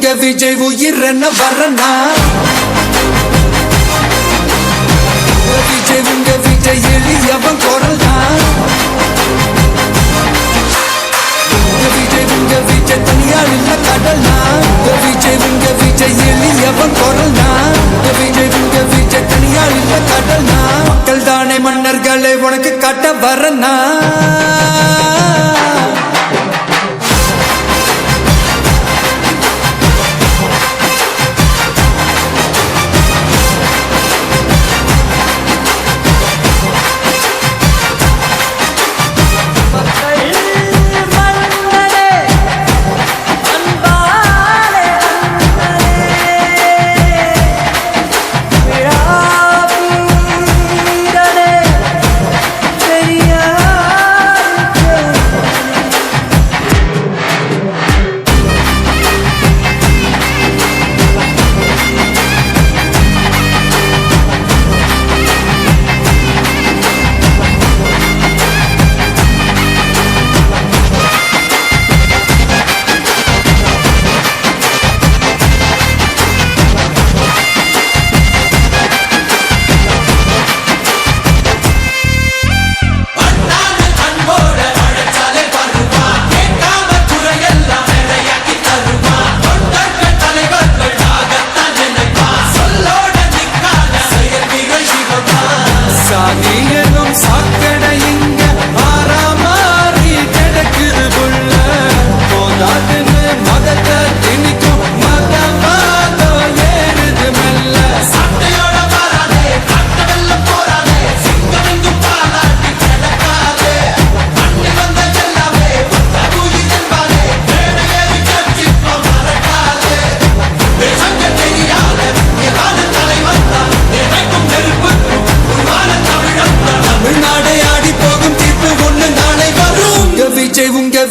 உங்க விஜய் உயிரென்ன வரனா விஜய் உங்க விஜய் எளியவன் குரல் தான் விஜய் உங்க விஜய் தனியார் இல்ல கடல்னா விஜய் உங்க விஜய் எளியவன் குரல் தான் விஜய் உங்க விஜய் தனியார் இல்ல கடல்னா மக்கள் தானே மன்னர்களை உனக்கு காட்ட வரனா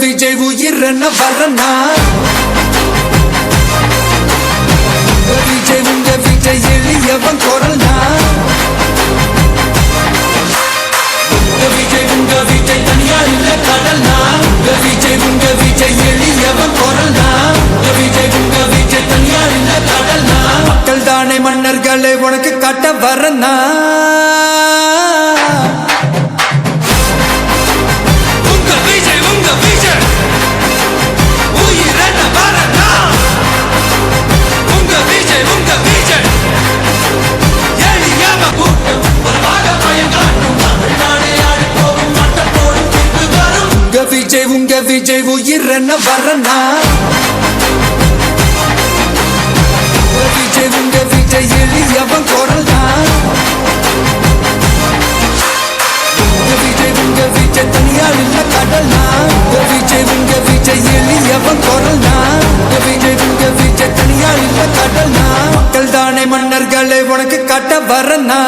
விஜய் உயிரென்ன வரனா விஜய் உங்க விஜய் எளியவன் குரல் தான் விஜய் உங்க விஜய் தனியார் இல்ல கடல்னா விஜய் உங்க விஜய் எளியவன் குரல் தான் விஜய் உங்க விஜய் தனியார் இல்ல கடல்னா மக்கள் தானே மன்னர்களை உனக்கு காட்ட வரனா விஜய் உங்க விஜய் உயிரென்ன வரனா விஜய் உங்க விஜய் எளியவன் குரல் தான் விஜய் உங்க விஜய் தனியார் இல்ல கடல்னா விஜய் உங்க விஜய் எளியவன் குரல் தான் விஜய் உங்க விஜய் தனியார் இல்ல கடல்னா மக்கள் தானே மன்னர்களை உனக்கு காட்ட வரனா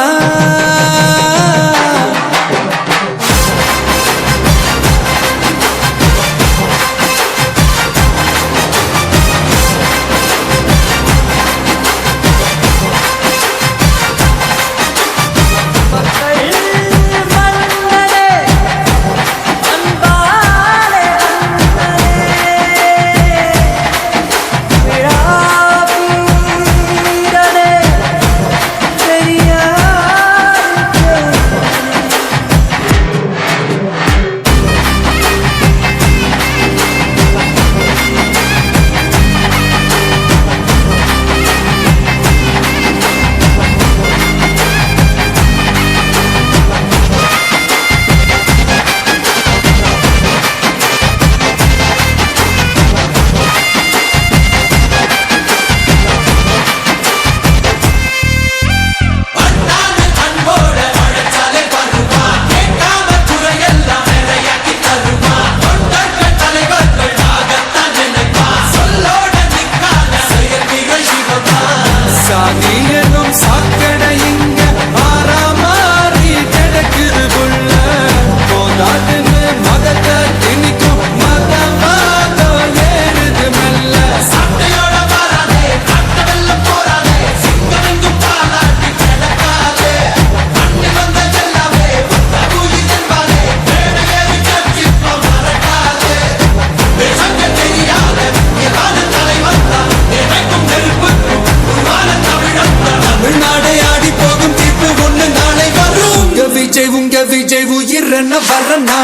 உயிரென்ன வரனா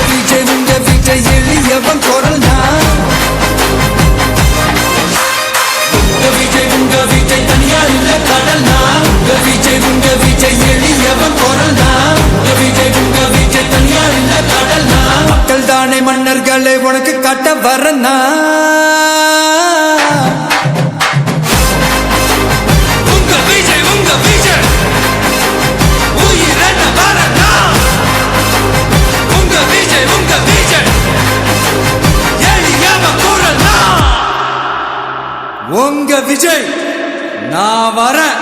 விஜய் உங்க விஜய் எளியவன் குரல்னா விஜய் உங்க விஜய் தனியார் இல்ல கடல்னா விஜய் உங்க விஜய் எளியவன் குரல்னா விஜய் உங்க விஜய் தனியார் இல்ல கடல்னா மக்கள் தானே மன்னர்களை உனக்கு காட்ட வரனா உங்க விஜய் நான் வரேன்.